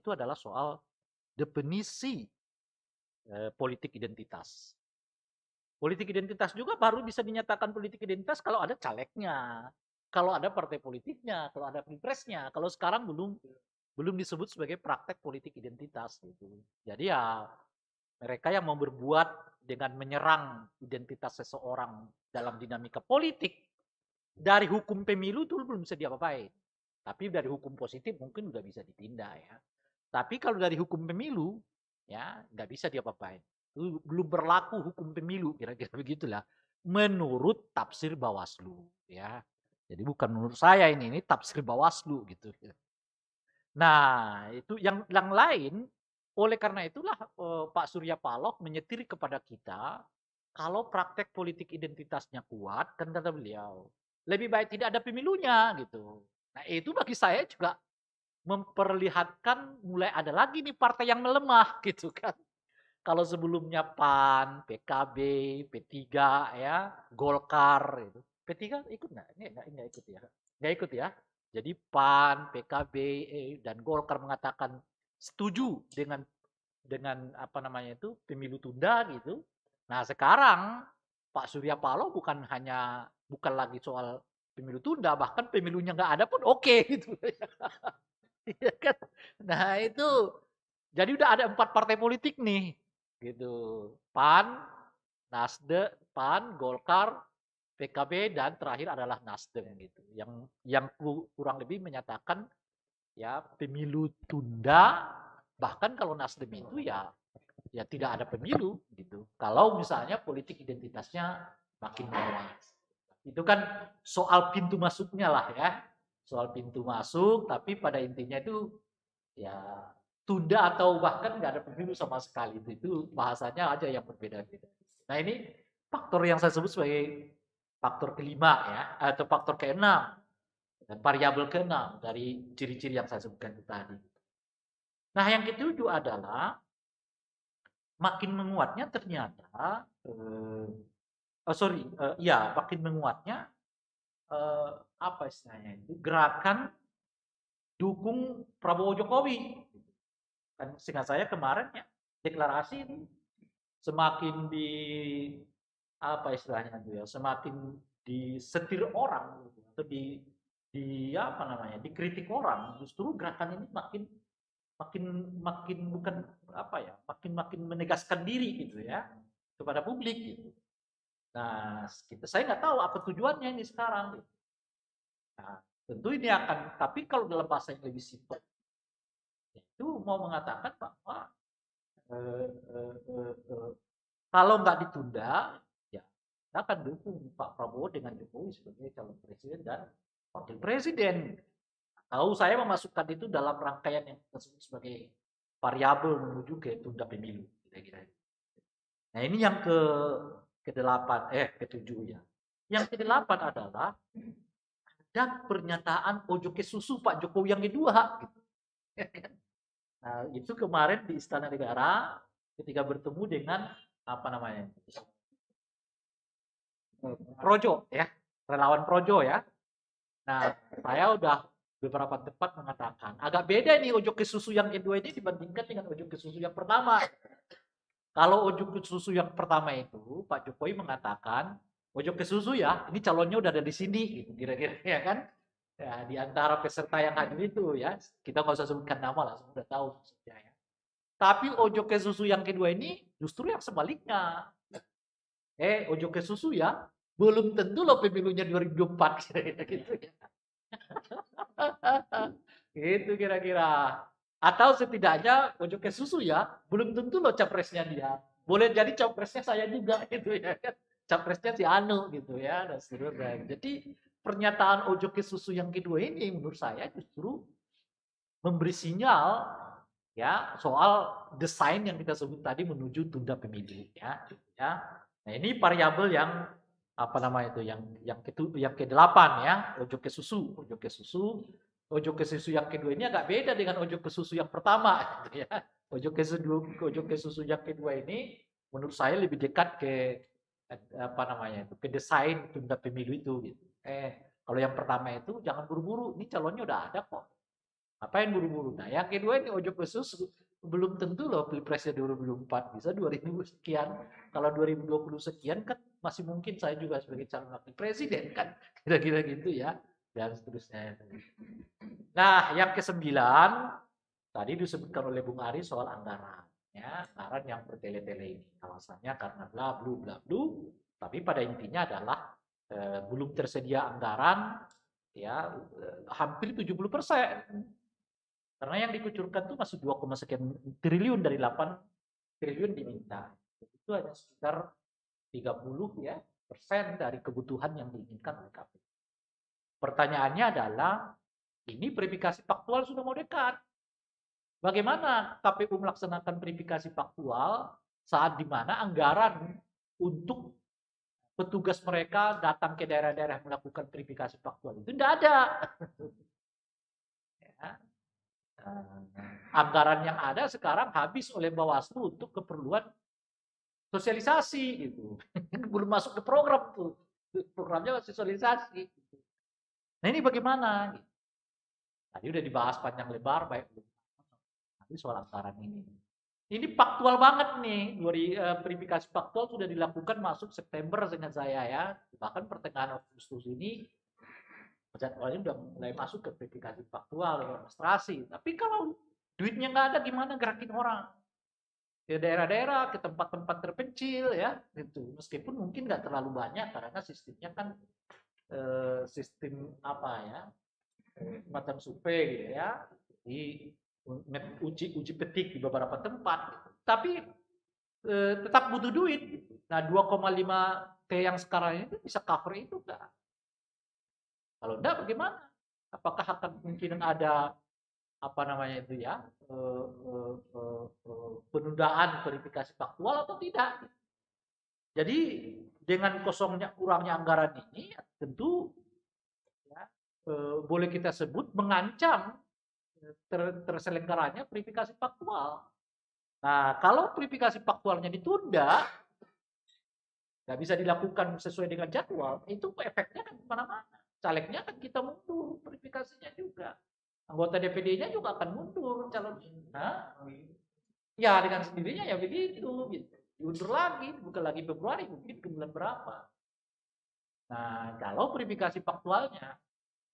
itu adalah soal definisi politik identitas. Politik identitas juga baru bisa dinyatakan politik identitas kalau ada calegnya, kalau ada partai politiknya, kalau ada pilpresnya. Kalau sekarang belum disebut sebagai praktek politik identitas gitu. Jadi ya mereka yang mau berbuat dengan menyerang identitas seseorang dalam dinamika politik dari hukum pemilu itu belum bisa diapa-apain. Tapi dari hukum positif mungkin udah bisa ditindak ya. Tapi kalau dari hukum pemilu, ya nggak bisa diapa-apain. Belum berlaku hukum pemilu, kira-kira begitulah. Menurut tafsir Bawaslu, ya. Jadi bukan menurut saya ini tafsir Bawaslu gitu. Nah, itu yang lain, oleh karena itulah Pak Surya Paloh menyetir kepada kita, kalau praktek politik identitasnya kuat, kan kata beliau, lebih baik tidak ada pemilunya gitu. Nah, itu bagi saya juga memperlihatkan mulai ada lagi nih partai yang melemah gitu kan. Kalau sebelumnya PAN, PKB, P3 ya, Golkar itu. P3 ikut nggak? Nggak ikut ya. Nggak ikut ya. Jadi PAN, PKB dan Golkar mengatakan setuju dengan apa namanya itu pemilu tunda gitu. Nah sekarang Pak Surya Paloh bukan lagi soal pemilu tunda, bahkan pemilunya nggak ada pun oke gitu. Iya kan? Nah itu jadi udah ada 4 partai politik nih gitu. PAN, PAN, Golkar, PKB dan terakhir adalah Nasdem gitu. Yang kurang lebih menyatakan ya pemilu tunda, bahkan kalau Nasdem itu ya tidak ada pemilu gitu. Kalau misalnya politik identitasnya makin meluas. Itu kan soal pintu masuknya lah ya. Soal pintu masuk, tapi pada intinya itu ya tunda atau bahkan nggak ada pemilu sama sekali itu bahasanya aja yang berbeda-beda. Nah ini faktor yang saya sebut sebagai faktor kelima ya atau faktor keenam dan variabel keenam dari ciri-ciri yang saya sebutkan itu tadi. Nah yang ketujuh adalah makin menguatnya ternyata ya makin menguatnya eh, apa istilahnya itu gerakan dukung Prabowo Jokowi. Kan seingat saya kemarin ya deklarasi itu semakin apa istilahnya itu ya, semakin disetir orang gitu, atau di apa namanya, dikritik orang, justru gerakan ini makin makin makin bukan apa ya, makin makin menegaskan diri gitu ya kepada publik gitu. Nah, saya nggak tahu apa tujuannya ini sekarang. Gitu. Nah, tentu ini akan, tapi kalau dalam bahasa yang lebih simpel, itu mau mengatakan bahwa eh, eh, eh, eh, kalau nggak ditunda, ya kita akan dukung Pak Prabowo dengan Jokowi sebagai calon presiden dan wakil presiden. Tahu saya memasukkan itu dalam rangkaian yang kita sebut sebagai variabel menuju ke tunda pemilu, kira-kira. Nah ini yang ke-8, ke-7 ya. Yang ke-8 adalah ada pernyataan ojo ke susu Pak Jokowi yang kedua. Gitu. Nah itu kemarin di Istana Negara ketika bertemu dengan apa namanya Projo ya, relawan Projo ya. Nah, saya udah beberapa tempat mengatakan agak beda nih ojo ke susu yang kedua ini dibandingkan dengan ojo ke susu yang pertama. Kalau ojo ke susu yang pertama itu Pak Jokowi mengatakan ojo ke susu ya, ini calonnya udah ada di sini gitu kira-kira ya kan. Ya, di antara peserta yang hadir itu ya, kita nggak usah sebutkan nama lah, sudah tahu maksudnya ya. Tapi ojo ke susu yang kedua ini justru yang sebaliknya. Ojo ke susu ya, belum tentu loh pemilunya 2024 kira-kira gitu ya. Itu kira-kira. Atau setidaknya ojo ke susu ya, belum tentu loh capresnya dia. Boleh jadi capresnya saya juga gitu ya kan. Capresnya si Anu gitu ya dan seterusnya. Jadi pernyataan ojo ke susu yang kedua ini menurut saya justru memberi sinyal ya soal desain yang kita sebut tadi menuju tunda pemilu ya. Gitu ya. Nah ini variabel yang apa nama itu yang ke-8 ya ojo ke susu ojo ke susu yang kedua ini agak beda dengan ojo ke susu yang pertama gitu ya ojo ke susu yang kedua ini menurut saya lebih dekat ke apa namanya itu ke desain tunda pemilu itu gitu kalau yang pertama itu jangan buru-buru ini calonnya udah ada kok Apa yang buru-buru? Nah, yang kedua ini ojo khusus belum tentu loh pilpresnya 2024 bisa 2000 sekian. Kalau 2020 sekian kan masih mungkin saya juga sebagai calon wakil presiden kan. Kira-kira gitu ya. Dan seterusnya. Nah, yang kesembilan tadi disebutkan oleh Bung Ari soal anggaran. Ya, anggaran yang bertele-tele ini. Alasannya karena bla blu bla blu. Tapi pada intinya adalah belum tersedia anggaran ya hampir 70%. Karena yang dikucurkan tuh masih 2, sekian triliun dari 8 triliun diminta. Itu hanya sekitar 30 ya persen dari kebutuhan yang diinginkan oleh KPU. Pertanyaannya adalah ini verifikasi faktual sudah mau dekat. Bagaimana KPU melaksanakan verifikasi faktual saat di mana anggaran untuk petugas mereka datang ke daerah-daerah melakukan verifikasi faktual itu tidak ada. Ya. Anggaran yang ada sekarang habis oleh Bawaslu untuk keperluan sosialisasi gitu. Belum masuk ke program tuh. Programnya masih sosialisasi. Gitu. Nah ini bagaimana? Tadi udah dibahas panjang lebar baik nanti soal anggaran ini. Ini faktual banget nih. Verifikasi faktual sudah dilakukan masuk September dengan saya ya. Bahkan pertengahan Agustus ini jadwalnya udah mulai masuk ke verifikasi faktual, demonstrasi. Tapi kalau duitnya nggak ada, gimana gerakin orang? Ke daerah-daerah, ke tempat-tempat terpencil ya, gitu. Meskipun mungkin nggak terlalu banyak karena sistemnya kan sistem apa ya, macam survei gitu ya, di uji petik di beberapa tempat. Tapi tetap butuh duit. Nah 2,5 T yang sekarang itu bisa cover itu enggak? Kalau enggak bagaimana? Apakah akan mungkin ada apa namanya itu ya penundaan verifikasi faktual atau tidak? Jadi dengan kosongnya kurangnya anggaran ini tentu ya, boleh kita sebut mengancam terselenggaranya verifikasi faktual. Nah kalau verifikasi faktualnya ditunda, nggak bisa dilakukan sesuai dengan jadwal, itu efeknya kan kemana-mana. Calegnya kan kita mundur, verifikasinya juga. Anggota DPD-nya juga akan mundur calonnya. Nah, ya dengan sendirinya ya begitu. Gitu. Diundur lagi, bukan lagi Februari, mungkin ke bulan berapa. Nah, kalau verifikasi faktualnya.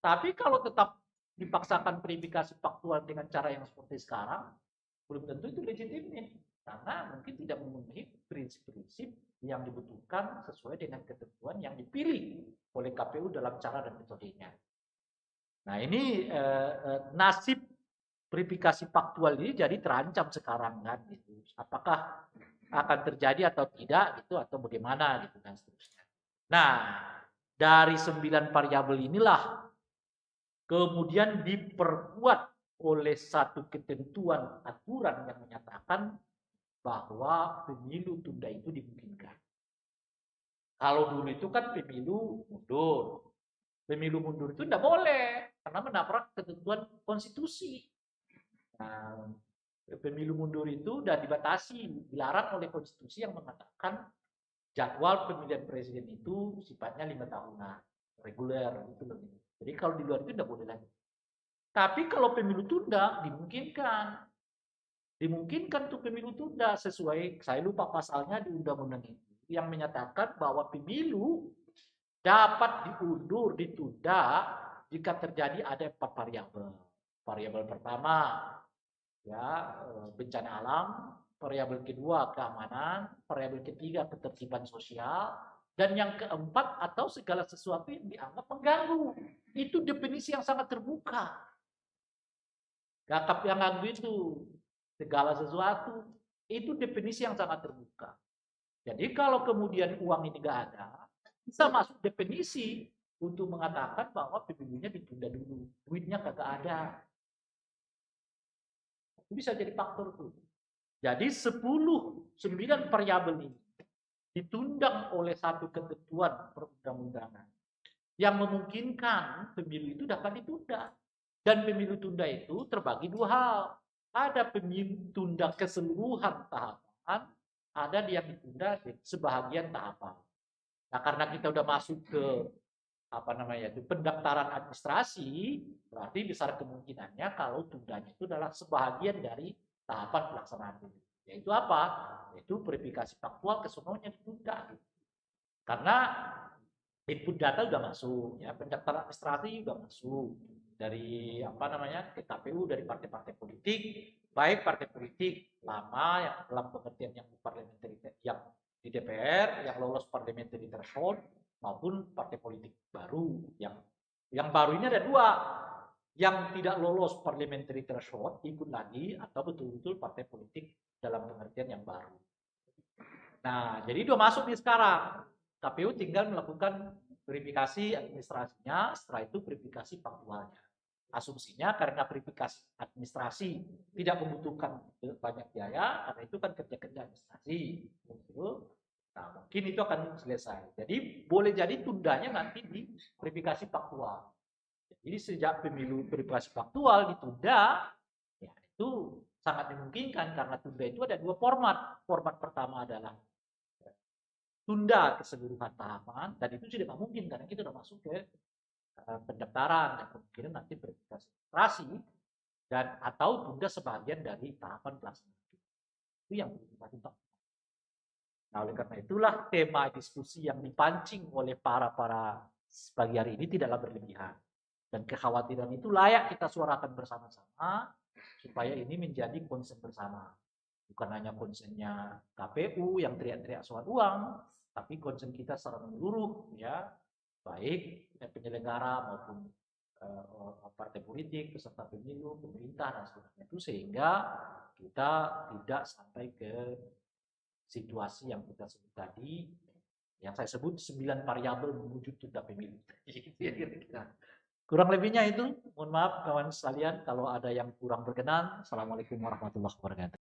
Tapi kalau tetap dipaksakan verifikasi faktual dengan cara yang seperti sekarang, belum tentu itu legitimate. Karena mungkin tidak memenuhi prinsip-prinsip yang dibutuhkan sesuai dengan ketentuan yang dipilih oleh KPU dalam cara dan metodenya. Nah ini nasib verifikasi faktual ini jadi terancam sekarang kan gitu. Apakah akan terjadi atau tidak gitu atau bagaimana gitu dan seterusnya. Nah, dari 9 variabel inilah kemudian diperkuat oleh satu ketentuan aturan yang menyatakan bahwa pemilu tunda itu dimungkinkan. Kalau dulu itu kan pemilu mundur. Pemilu mundur itu tidak boleh karena menabrak ketentuan konstitusi. Nah, pemilu mundur itu sudah dibatasi, dilarang oleh konstitusi yang mengatakan jadwal pemilihan presiden itu sifatnya 5 tahunan, reguler gitu loh. Jadi kalau di luar itu tidak boleh lagi. Tapi kalau pemilu tunda dimungkinkan. Dimungkinkan tuh pemilu tunda sesuai, saya lupa pasalnya di undang-undang itu, yang menyatakan bahwa pemilu dapat diundur, ditunda jika terjadi ada 4 variabel. Variabel pertama, ya bencana alam, variabel kedua keamanan, variabel ketiga ketertiban sosial, dan yang keempat atau segala sesuatu yang dianggap mengganggu. Itu definisi yang sangat terbuka. Gakap yang ganggu itu segala sesuatu, itu definisi yang sangat terbuka. Jadi kalau kemudian uang ini nggak ada, bisa masuk definisi untuk mengatakan bahwa pemilunya ditunda dulu, duitnya kagak ada. Itu bisa jadi faktor tuh. Jadi 9 variabel ini ditundang oleh satu ketentuan perundang-undangan yang memungkinkan pemilu itu dapat ditunda. Dan pemilu tunda itu terbagi 2 hal. Ada pemilu tunda keseluruhan tahapan, ada yang ditunda sebahagian tahapan. Nah karena kita udah masuk ke apa namanya itu pendaftaran administrasi, berarti besar kemungkinannya kalau tundanya itu adalah sebahagian dari tahapan pelaksanaan pemilu. Yaitu apa? Yaitu verifikasi faktual kesemuanya ditunda. Karena input data sudah masuk, ya pendaftaran administrasi juga masuk dari apa namanya ke KPU, dari partai-partai politik, baik partai politik lama yang dalam pengertian yang parliamentary, yang di DPR yang lolos parliamentary threshold, maupun partai politik baru yang baru ini ada dua, yang tidak lolos parliamentary threshold ikut lagi, atau betul-betul partai politik dalam pengertian yang baru. Nah, jadi udah masuk nih sekarang. KPU tinggal melakukan verifikasi administrasinya, setelah itu verifikasi faktualnya. Asumsinya karena verifikasi administrasi tidak membutuhkan banyak biaya, karena itu kan kerja-kerja administrasi. Nah, mungkin itu akan selesai. Jadi boleh jadi tundanya nanti di verifikasi faktual. Jadi sejak pemilu verifikasi faktual ditunda, ya itu sangat dimungkinkan karena tunda itu ada dua format. Format pertama adalah tunda keseluruhan tahapan, dan itu tidak mungkin karena kita sudah masuk ke pendaftaran dan kemungkinan nanti verifikasi administrasi, dan atau tunda sebagian dari tahapan pelaksanaan. Itu yang perlu kita tentang. Nah, oleh karena itulah tema diskusi yang dipancing oleh para pagi hari ini tidaklah berlebihan, dan kekhawatiran itu layak kita suarakan bersama-sama supaya ini menjadi konsen bersama. Bukan hanya konsennya KPU yang teriak-teriak soal uang, tapi konsen kita secara menyeluruh, ya, baik penyelenggara maupun partai politik, peserta pemilu, pemerintah dan sebagainya itu, sehingga kita tidak sampai ke situasi yang kita sebut tadi, yang saya sebut 9 variabel menuju tunda pemilu. Kurang lebihnya itu, mohon maaf kawan sekalian kalau ada yang kurang berkenan. Assalamualaikum warahmatullahi wabarakatuh.